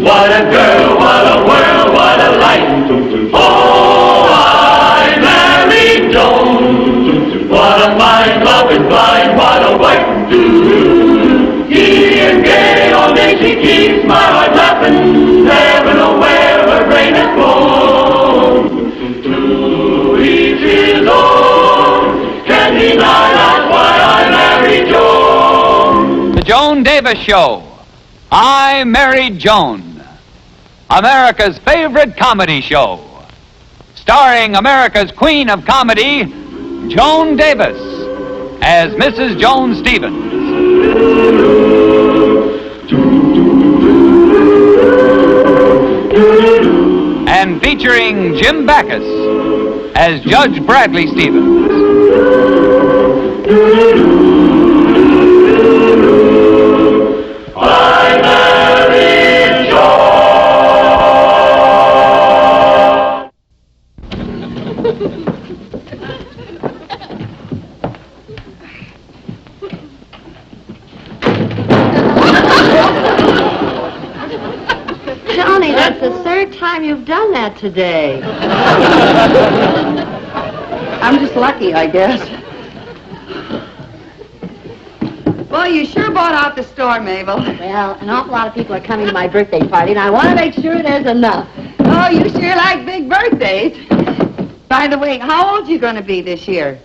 What a girl, what a world, what a life. Oh, I married Joan. What a fine, loving, blind, what a wife. Giddy and gay, all day she keeps my heart laughing. Never know where her brain has flown. To each his own. Can deny that's why I married Joan. The Joan Davis Show. I Married Joan. America's favorite comedy show. Starring America's queen of comedy, Joan Davis, as Mrs. Joan Stevens. And featuring Jim Backus as Judge Bradley Stevens. I married Joan. Johnny, that's the third time you've done that today. I'm just lucky, I guess. Well, you sure bought out the store, Mabel. Well, an awful lot of people are coming to my birthday party, and I want to make sure there's enough. Oh, you sure like big birthdays. By the way, how old are you going to be this year?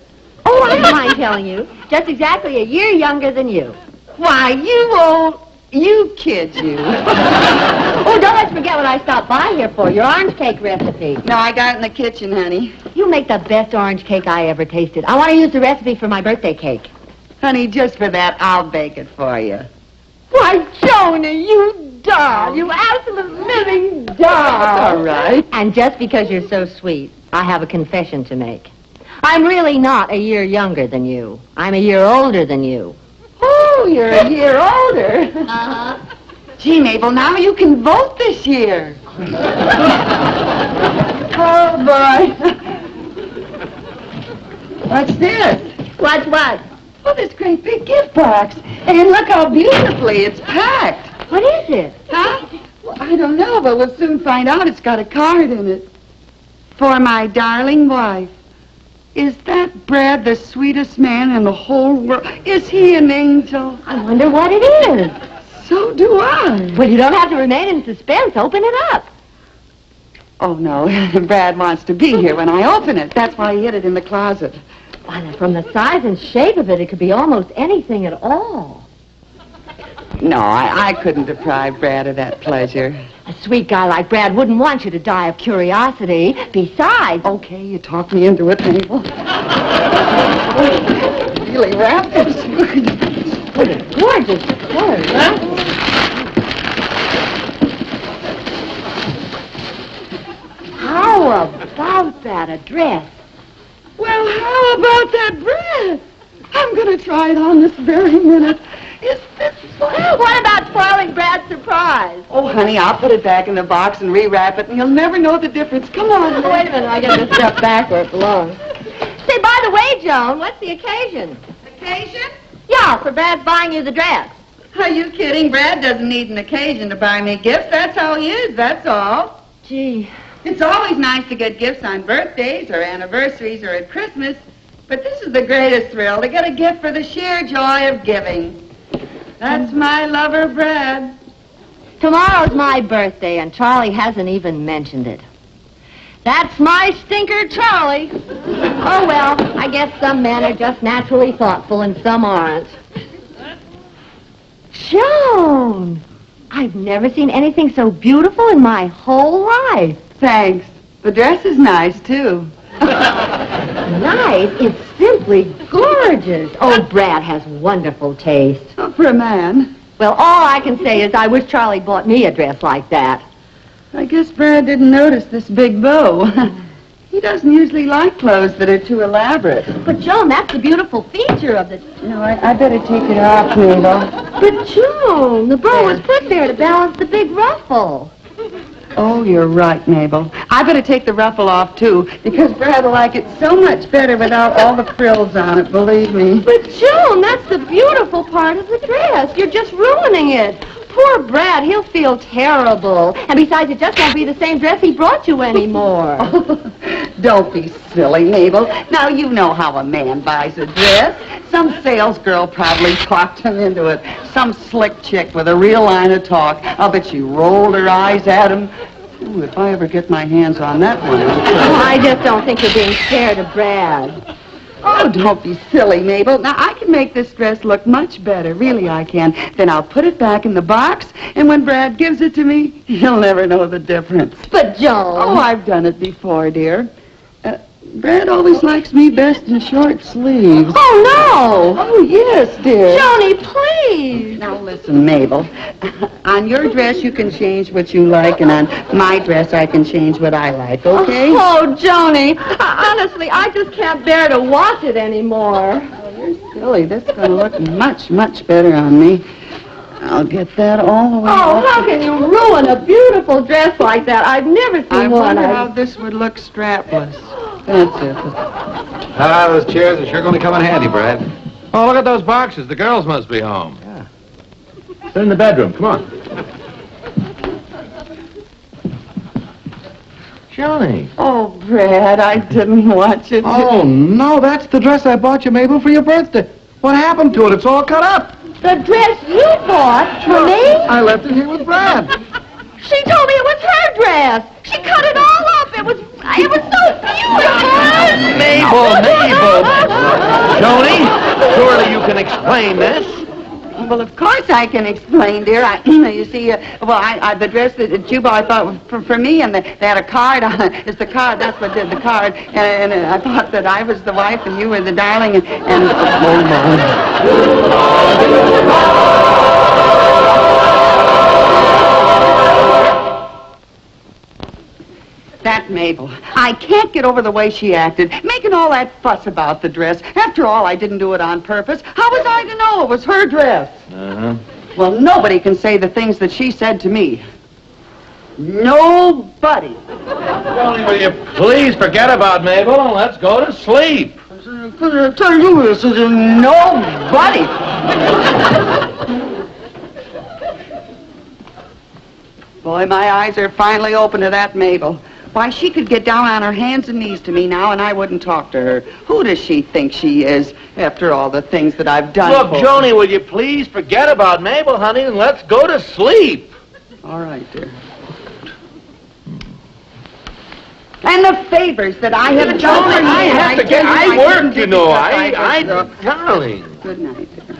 Oh, I don't mind telling you. Just exactly a year younger than you. Why, you kids, you. Oh, don't let's forget what I stopped by here for, your orange cake recipe. No, I got it in the kitchen, honey. You make the best orange cake I ever tasted. I want to use the recipe for my birthday cake. Honey, just for that, I'll bake it for you. Why, Joni, you doll. You absolute living doll. All right. And just because you're so sweet, I have a confession to make. I'm really not a year younger than you. I'm a year older than you. Oh, you're a year older. Uh-huh. Gee, Mabel, now you can vote this year. Oh, boy. What's this? What's what? Oh, this great big gift box. And look how beautifully it's packed. What is it? Huh? Well, I don't know, but we'll soon find out. It's got a card in it. For my darling wife. Is that Brad the sweetest man in the whole world? Is he an angel? I wonder what it is. So do I. Well, you don't have to remain in suspense. Open it up. Oh, no. Brad wants to be here when I open it. That's why he hid it in the closet. Why, from the size and shape of it, it could be almost anything at all. No, I couldn't deprive Brad of that pleasure. A sweet guy like Brad wouldn't want you to die of curiosity. Besides... Okay, you talked me into it, Mabel. Really wrapped it. What a gorgeous color, huh? How about that address? Well, how about that bread? I'm going to try it on this very minute. Is this fun? What about spoiling Brad's surprise? Oh, honey, I'll put it back in the box and rewrap it, and you'll never know the difference. Come on. Oh, wait a minute. I got this stuff back where it belongs. Say, by the way, Joan, what's the occasion? Occasion? Yeah, for Brad's buying you the dress. Are you kidding? Brad doesn't need an occasion to buy me gifts. That's how he is, that's all. Gee. It's always nice to get gifts on birthdays or anniversaries or at Christmas, but this is the greatest thrill, to get a gift for the sheer joy of giving. That's my lover, Brad. Tomorrow's my birthday, and Charlie hasn't even mentioned it. That's my stinker, Charlie. Oh, well, I guess some men are just naturally thoughtful and some aren't. Joan! I've never seen anything so beautiful in my whole life. Thanks. The dress is nice, too. Nice? It's simply gorgeous. Oh, Brad has wonderful taste. Oh, for a man. Well, all I can say is I wish Charlie bought me a dress like that. I guess Brad didn't notice this big bow. He doesn't usually like clothes that are too elaborate. But, Joan, that's the beautiful feature of the... No, I better take it off, Mabel. But, Joan, the bow was put there to balance the big ruffle. Oh, you're right, Mabel. I better take the ruffle off, too, because Brad will like it so much better without all the frills on it, believe me. But, Joan, that's the beautiful part of the dress. You're just ruining it. poor Brad, he'll feel terrible. And besides, it just won't be the same dress he brought you anymore. Don't be silly, Mabel. Now, you know how a man buys a dress. Some salesgirl probably talked him into it. Some slick chick with a real line of talk. I'll bet she rolled her eyes at him. Ooh, if I ever get my hands on that one. I just don't think you're being fair to Brad. Oh, don't be silly, Mabel. Now, I can make this dress look much better. Really, I can. Then I'll put it back in the box, and when Brad gives it to me, he'll never know the difference. But, Joan... Oh, I've done it before, dear. Brad always likes me best in short sleeves. Oh, no! Oh, yes, dear. Joni, please! Now, listen, Mabel. On your dress, you can change what you like, and on my dress, I can change what I like, okay? Oh, Joni, honestly, I just can't bear to watch it anymore. Oh, you're silly. This is going to look much, much better on me. I'll get that all the way Oh, off. how can you ruin a beautiful dress like that? I've never seen I one. wonder how this would look strapless. That's it. Those chairs are sure going to come in handy, Brad. Oh, look at those boxes. The girls must be home. Yeah. They're in the bedroom. Come on. Johnny. Oh, Brad, I didn't watch it. Oh, no, that's the dress I bought you, Mabel, for your birthday. What happened to it? It's all cut up. The dress you bought for me? I left it here with Brad. She told me it was her dress. She cut it all up. It was so beautiful. Mabel. Joni, surely you can explain this. Well, of course I can explain, dear. You see, the dress that you bought, I thought was for me, and they had a card on it. It's the card. That's what did the card. And I thought that I was the wife and you were the darling. And oh, my. That Mabel. I can't get over the way she acted, making all that fuss about the dress. After all, I didn't do it on purpose. How was I to know it was her dress? Uh-huh. Well, nobody can say the things that she said to me. Nobody. Joni, will you please forget about Mabel and let's go to sleep? Tell you this is nobody. Boy, my eyes are finally open to that Mabel. Why, she could get down on her hands and knees to me now, and I wouldn't talk to her. Who does she think she is, after all the things that I've done Look, for her? Joni, will you please forget about Mabel, honey, and let's go to sleep? All right, dear. And the favors that I have done for you. I have to get... I work, you know. Darling. Good night, dear.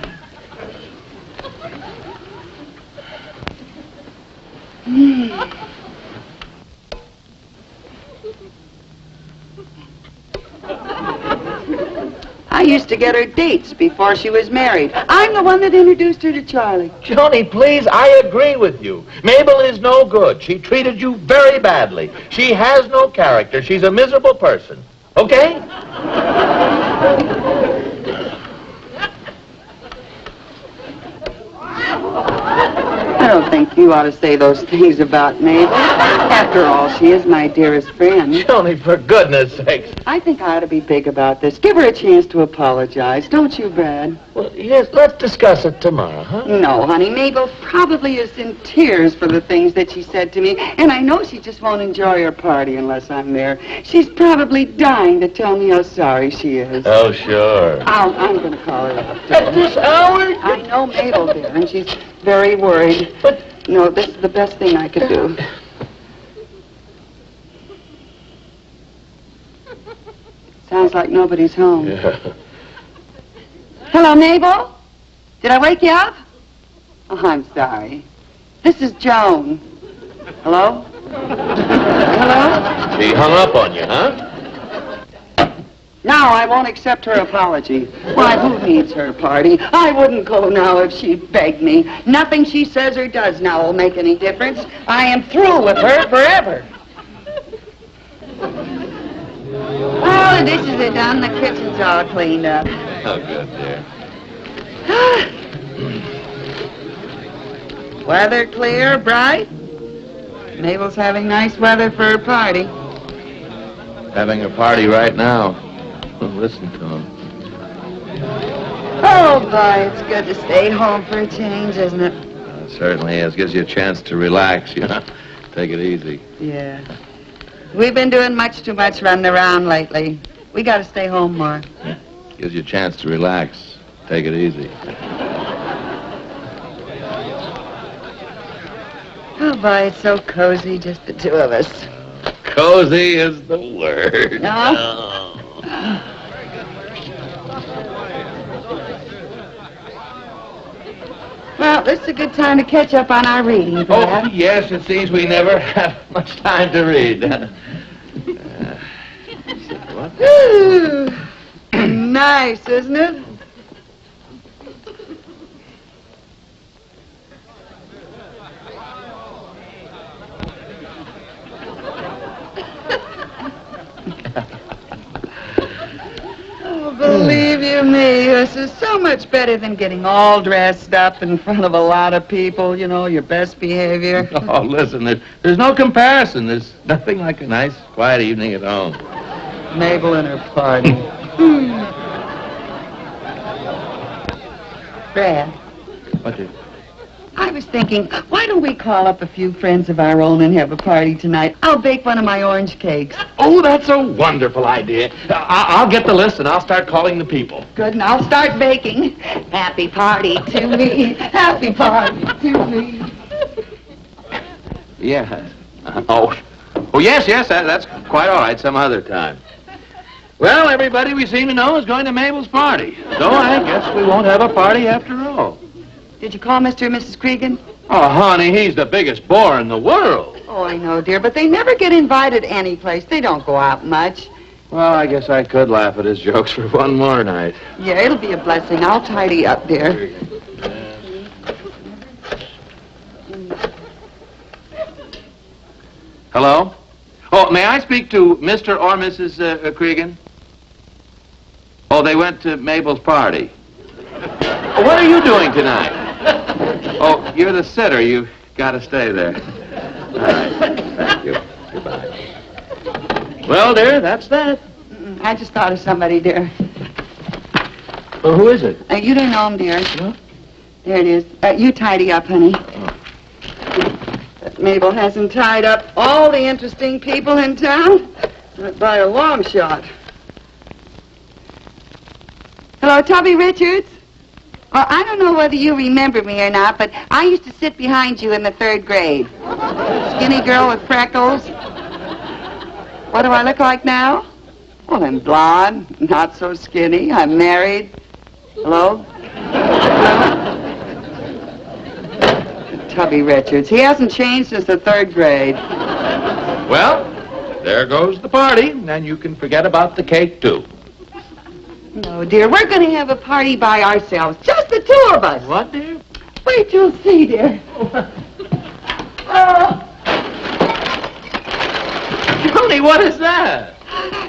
I used to get her dates before she was married. I'm the one that introduced her to Charlie. Joni, please, I agree with you. Mabel is no good. She treated you very badly. She has no character. She's a miserable person. Okay? I don't think you ought to say those things about Mabel. After all, she is my dearest friend. Joni, for goodness sakes. I think I ought to be big about this. Give her a chance to apologize. Don't you, Brad? Well, yes, let's discuss it tomorrow, huh? No, honey. Mabel probably is in tears for the things that she said to me, and I know she just won't enjoy her party unless I'm there. She's probably dying to tell me how sorry she is. Oh, sure. I'm going to call her up. At this hour? I know Mabel, dear, and she's very worried. But no, this is the best thing I could do. Sounds like nobody's home. Yeah. Hello, Mabel? Did I wake you up? Oh, I'm sorry. This is Joan. Hello? Hello? She hung up on you, huh? Now I won't accept her apology. Why, who needs her party? I wouldn't go now if she begged me. Nothing she says or does now will make any difference. I am through with her forever. Oh, the dishes are done. The kitchen's all cleaned up. Oh, good, dear. Weather clear, bright. Mabel's having nice weather for her party. Having a party right now. Listen to him. Oh, boy, it's good to stay home for a change, isn't it? Certainly is. Gives you a chance to relax, you know. Take it easy. Yeah. We've been doing much too much running around lately. We got to stay home more. Gives you a chance to relax. Take it easy. Oh, boy, it's so cozy, just the two of us. Cozy is the word. No? Well, this is a good time to catch up on our reading, Oh, Brad. yes, it seems we never have much time to read. What? Ooh, nice, isn't it? Oh, believe you me, this is so much better than getting all dressed up in front of a lot of people, you know, your best behavior. Oh, listen, there's no comparison. There's nothing like a nice, quiet evening at home. Mabel and her party. Brad, What did... I was thinking, why don't we call up a few friends of our own and have a party tonight? I'll bake one of my orange cakes. Oh, that's a wonderful idea. I'll get the list and I'll start calling the people. Good, and I'll start baking. Happy party to me. Happy party to me. Yeah. Oh, yes, that's quite all right some other time. Well, everybody we seem to know is going to Mabel's party. So I guess we won't have a party after all. Did you call Mr. and Mrs. Cregan? Oh, honey, he's the biggest bore in the world. Oh, I know, dear, but they never get invited anyplace. They don't go out much. Well, I guess I could laugh at his jokes for one more night. Yeah, it'll be a blessing. I'll tidy up, dear. Hello? Oh, may I speak to Mr. or Mrs. Cregan? Oh, they went to Mabel's party. What are you doing tonight? Oh, you're the sitter. You've got to stay there. All right. Thank you. Goodbye. Well, dear, that's that. I just thought of somebody, dear. Well, who is it? You don't know him, dear. No? There it is. You tidy up, honey. But Mabel hasn't tied up all the interesting people in town. Not by a long shot. Hello, Tubby Richards? Well, I don't know whether you remember me or not, but I used to sit behind you in the 3rd grade. Skinny girl with freckles. What do I look like now? Well, I'm blonde, not so skinny. I'm married. Hello? Tubby Richards. He hasn't changed since the 3rd grade. Well, there goes the party, and you can forget about the cake, too. No, dear, we're going to have a party by ourselves. Just the 2 of us. What, dear? Wait till you see, dear. Tony, what is that?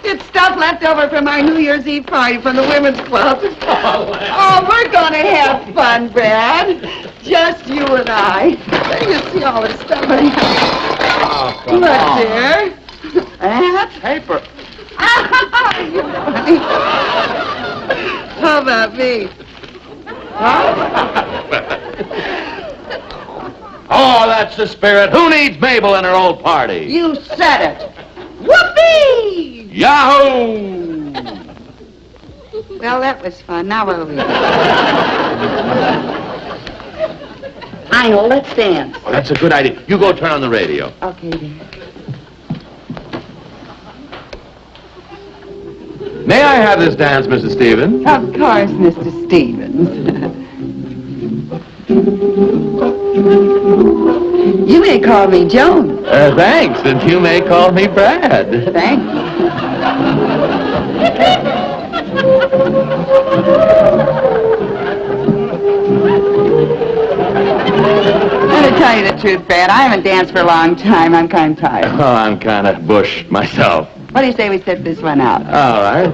It's stuff left over from our New Year's Eve party from the women's club. Oh, we're going to have fun, Brad. Just you and I. Let you see all the stuff I have. Oh, come Look, on. dear. That? Paper. How about me? Oh, that's the spirit. Who needs Mabel and her old party? You said it. Whoopee! Yahoo! Well, that was fun. Now what'll we do? I know. Let's dance. Oh, that's a good idea. You go turn on the radio. Okay, dear. May I have this dance, Mrs. Stevens? Of course, Mr. Stevens. You may call me Joan. Thanks, and you may call me Brad. Thank you. I'm to tell you the truth, Brad. I haven't danced for a long time. I'm kind of tired. Oh, I'm kind of bushed myself. What do you say we sit this one out? All right.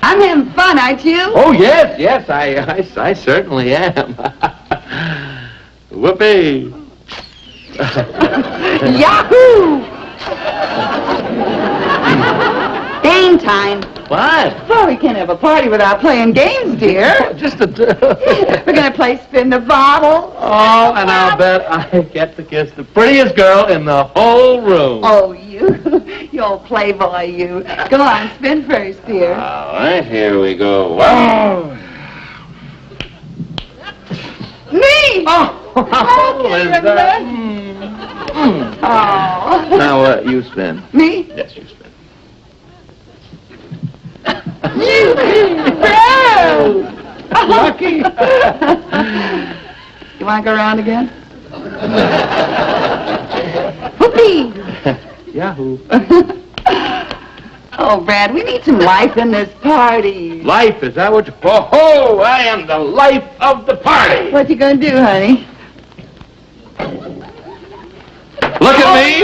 I'm having fun, aren't you? Oh, yes, I certainly am. Whoopee. Yahoo! Game time. What? Well, we can't have a party without playing games, dear. Just a... We're going to play spin the bottle. Oh, and I'll bet I get to kiss the prettiest girl in the whole room. Oh, you old playboy, you. Go on, spin first, dear. All right, here we go. Wow. Me! Oh, Okay, is that? Oh. Now, you spin. Me? Yes, you spin. Brad! Lucky. You want to go around again? Whoopee! Yahoo. Oh, Brad, we need some life in this party. Life, is that what you... Oh, I am the life of the party. What you gonna do, honey? Look at me.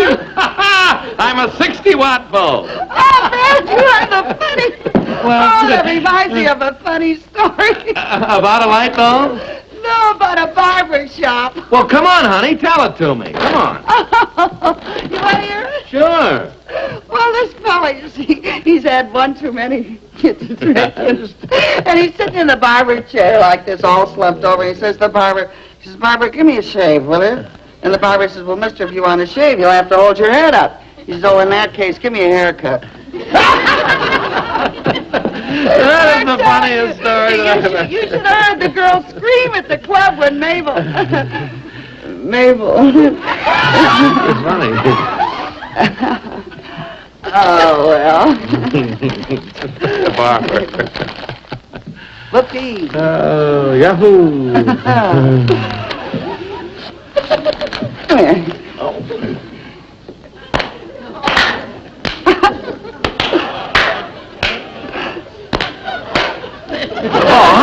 I'm a 60-watt bulb. Oh, Brad, you are the funny. Well, Oh, that reminds me of a funny story. About a light bulb? No, about a barber shop. Well, come on, honey. Tell it to me. Come on. You want to hear it? Sure. Well, this fella, you see, he's had one too many kids and he's sitting in the barber chair like this, all slumped over. He says to the barber, he says, Barber, give me a shave, will you? And the barber says, well, mister, if you want to shave, you'll have to hold your head up. He says, oh, in that case, give me a haircut. That is the funniest story that I've ever... You should have heard the girl scream at the club when Mabel... Mabel... It's funny. Oh, well. The barber. Whoopee. Oh, yahoo. Come here. Oh,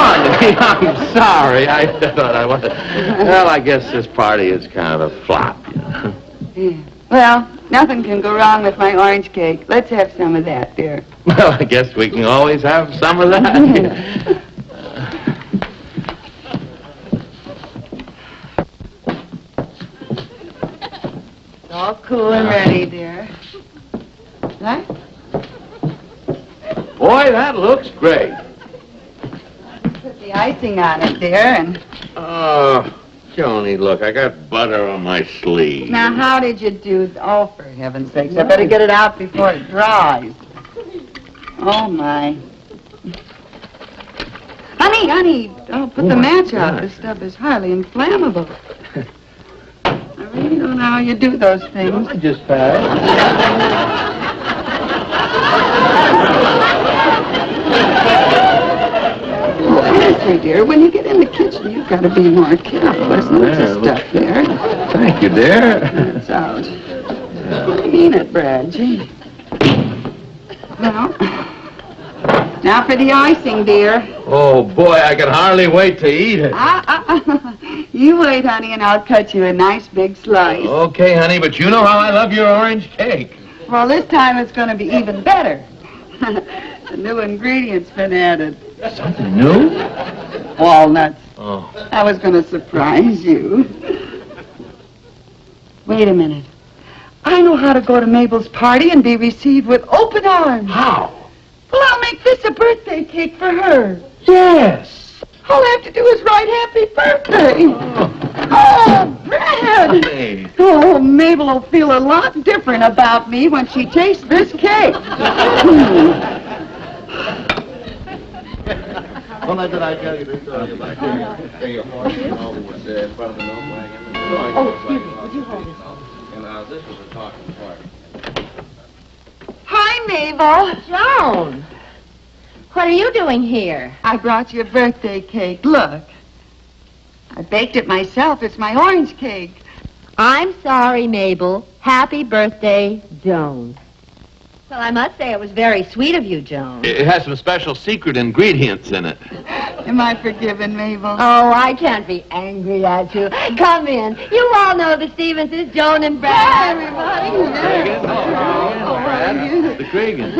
honey, I'm sorry. I thought I was... Well, I guess this party is kind of a flop, you know. Yeah. Well, nothing can go wrong with my orange cake. Let's have some of that, dear. Well, I guess we can always have some of that. It's all cool and ready, dear. Right? Boy, that looks great. Put the icing on it, dear, and... Oh, Joni, look, I got butter on my sleeve. Now, how did you do... Oh, for heaven's sakes, I better get it out before it dries. Oh, my. Honey, oh, put the match out. This stuff is highly inflammable. I really don't know how you do those things. I just passed. Honestly, dear, when you get in the kitchen, you've got to be more careful. There's lots of stuff there. Thank you, dear. It's out. I mean it, Brad. Gee. Well, now for the icing, dear. Oh, boy, I can hardly wait to eat it. You wait, honey, and I'll cut you a nice big slice. Okay, honey, but you know how I love your orange cake. Well, this time it's going to be even better. The new ingredient's been added. Something new? Walnuts. Oh. I was going to surprise you. Wait a minute. I know how to go to Mabel's party and be received with open arms. How? Well, I'll make this a birthday cake for her. Yes. All I have to do is write happy birthday. Oh, Brad. Hey. Oh, Mabel will feel a lot different about me when she tastes this cake. Well, did I tell you this story about your horse and all was in front of the milk wagon? Oh, excuse me. Would you hold this? And this was a talking party. Hi, Mabel. Joan. What are you doing here? I brought you a birthday cake. Look. I baked it myself. It's my orange cake. I'm sorry, Mabel. Happy birthday, Joan. Well, I must say it was very sweet of you, Joan. It has some special secret ingredients in it. Am I forgiven, Mabel? Oh, I can't be angry at you. Come in. You all know the Stevenses, Joan and Brad. Hi, everybody. The Cregan.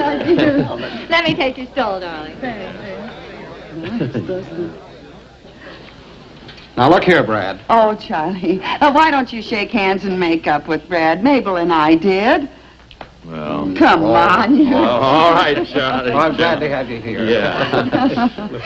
Let me take your stole, darling. Now, look here, Brad. Oh, Charlie. Why don't you shake hands and make up with Brad? Mabel and I did. Well. Come on, you. All right, Charlie. Oh, I'm glad to have you here. Yeah.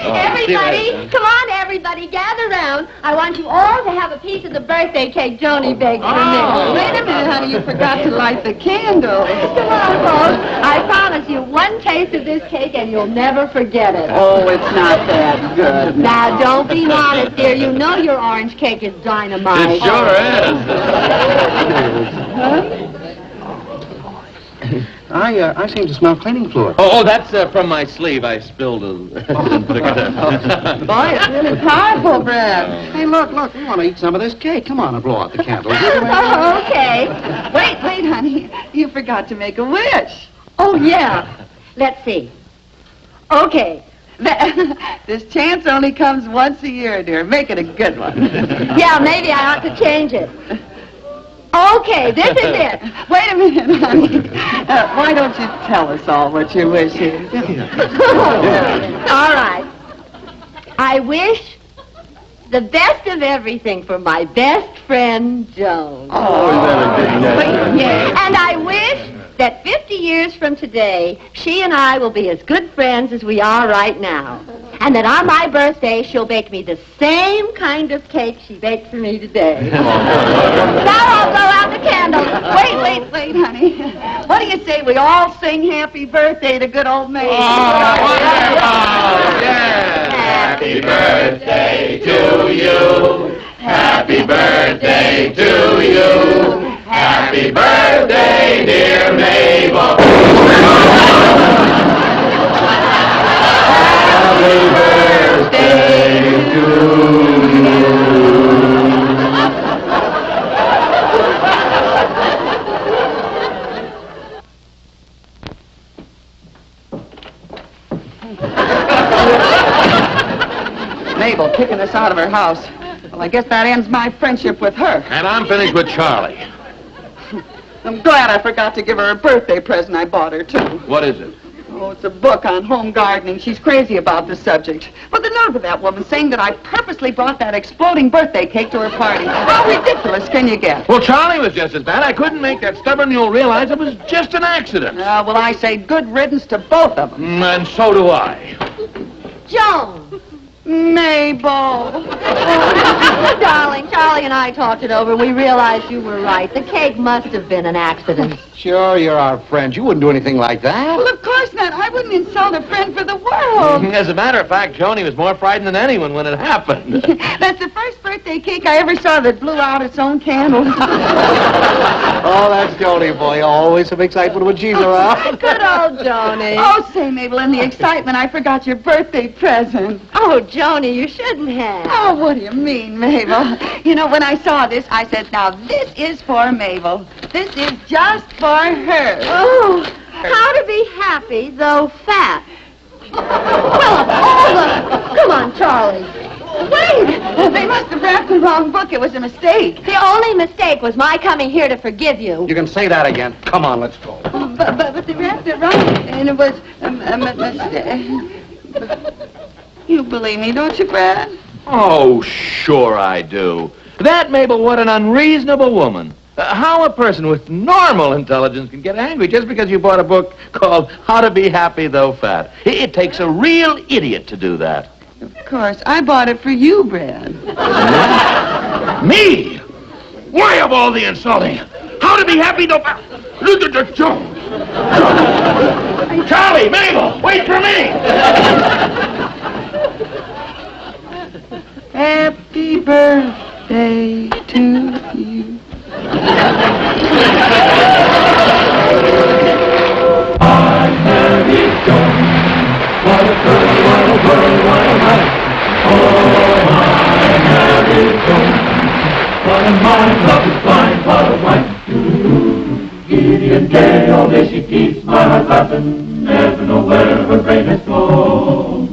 Everybody, come on, everybody, gather round. I want you all to have a piece of the birthday cake Joni baked for me. Wait a minute, honey. You forgot to light the candle. Come on, folks. I promise you one taste of this cake and you'll never forget it. Oh, it's not that good. Now, don't be modest, dear. You know your orange cake is dynamite. It sure is. I seem to smell cleaning fluid. Oh, that's from my sleeve. I spilled a... Boy, it's really powerful, Brad. Hey, look, we want to eat some of this cake. Come on and blow out the candles. Oh, okay. Wait, honey. You forgot to make a wish. Oh, yeah. Let's see. Okay. This chance only comes once a year, dear. Make it a good one. Yeah, maybe I ought to change it. Okay, this is it. Wait a minute, honey. Why don't you tell us all what your wish is? All right. I wish the best of everything for my best friend, Joan. Yeah. And I wish that 50 years from today, she and I will be as good friends as we are right now. And that on my birthday, she'll bake me the same kind of cake she baked for me today. Now I'll blow out the candles. Wait, honey. What do you say we all sing happy birthday to good old Mabel? Happy birthday to you. Happy birthday to you. Happy birthday, dear Mabel. Happy birthday to you. Mabel kicking us out of her house. Well, I guess that ends my friendship with her. And I'm finished with Charlie. I'm glad I forgot to give her a birthday present I bought her, too. What is it? Oh, it's a book on home gardening. She's crazy about the subject. But the nerve of that woman saying that I purposely brought that exploding birthday cake to her party. How ridiculous can you get? Well, Charlie was just as bad. I couldn't make that stubborn mule realize it was just an accident. Well, I say good riddance to both of them. And so do I. Joan. Mabel. Oh, darling, Charlie and I talked it over. We realized you were right. The cake must have been an accident. Sure, you're our friends. You wouldn't do anything like that. Well, of course not. I wouldn't insult a friend for the world. As a matter of fact, Joni was more frightened than anyone when it happened. That's the first birthday cake I ever saw that blew out its own candle. Oh, that's Joni, boy. Always some excitement when she's around. Good old Joni. Oh, say, Mabel, in the excitement, I forgot your birthday present. Oh, Joni, you shouldn't have. Oh, what do you mean, Mabel? You know, when I saw this, I said, now, this is for Mabel. This is just for her. Oh, how to be happy, though fat. Well, of all the... Come on, Charlie. Wait! They must have wrapped the wrong book. It was a mistake. The only mistake was my coming here to forgive you. You can say that again. Come on, let's go. But they wrapped it wrong, and it was a mistake. You believe me, don't you, Brad? Oh, sure I do. That, Mabel, what an unreasonable woman. How a person with normal intelligence can get angry just because you bought a book called How to Be Happy Though Fat. It takes a real idiot to do that. Of course. I bought it for you, Brad. Me? Why of all the insulting? How to Be Happy Though Fat? Charlie, Mabel, wait for me! Happy birthday to you. I'm Mary Joan. What a girl, what a world, what a life. Oh, I'm Mary Joan. What a mind, love is blind, what a wife. Giddy and gay, all day she keeps my heart laughing. Never know where her brain has gone.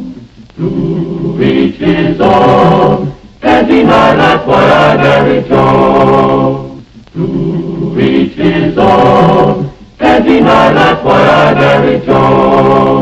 To each his own. Can't deny that's why I married Joan. To each his own. Can't deny that's why I married Joan.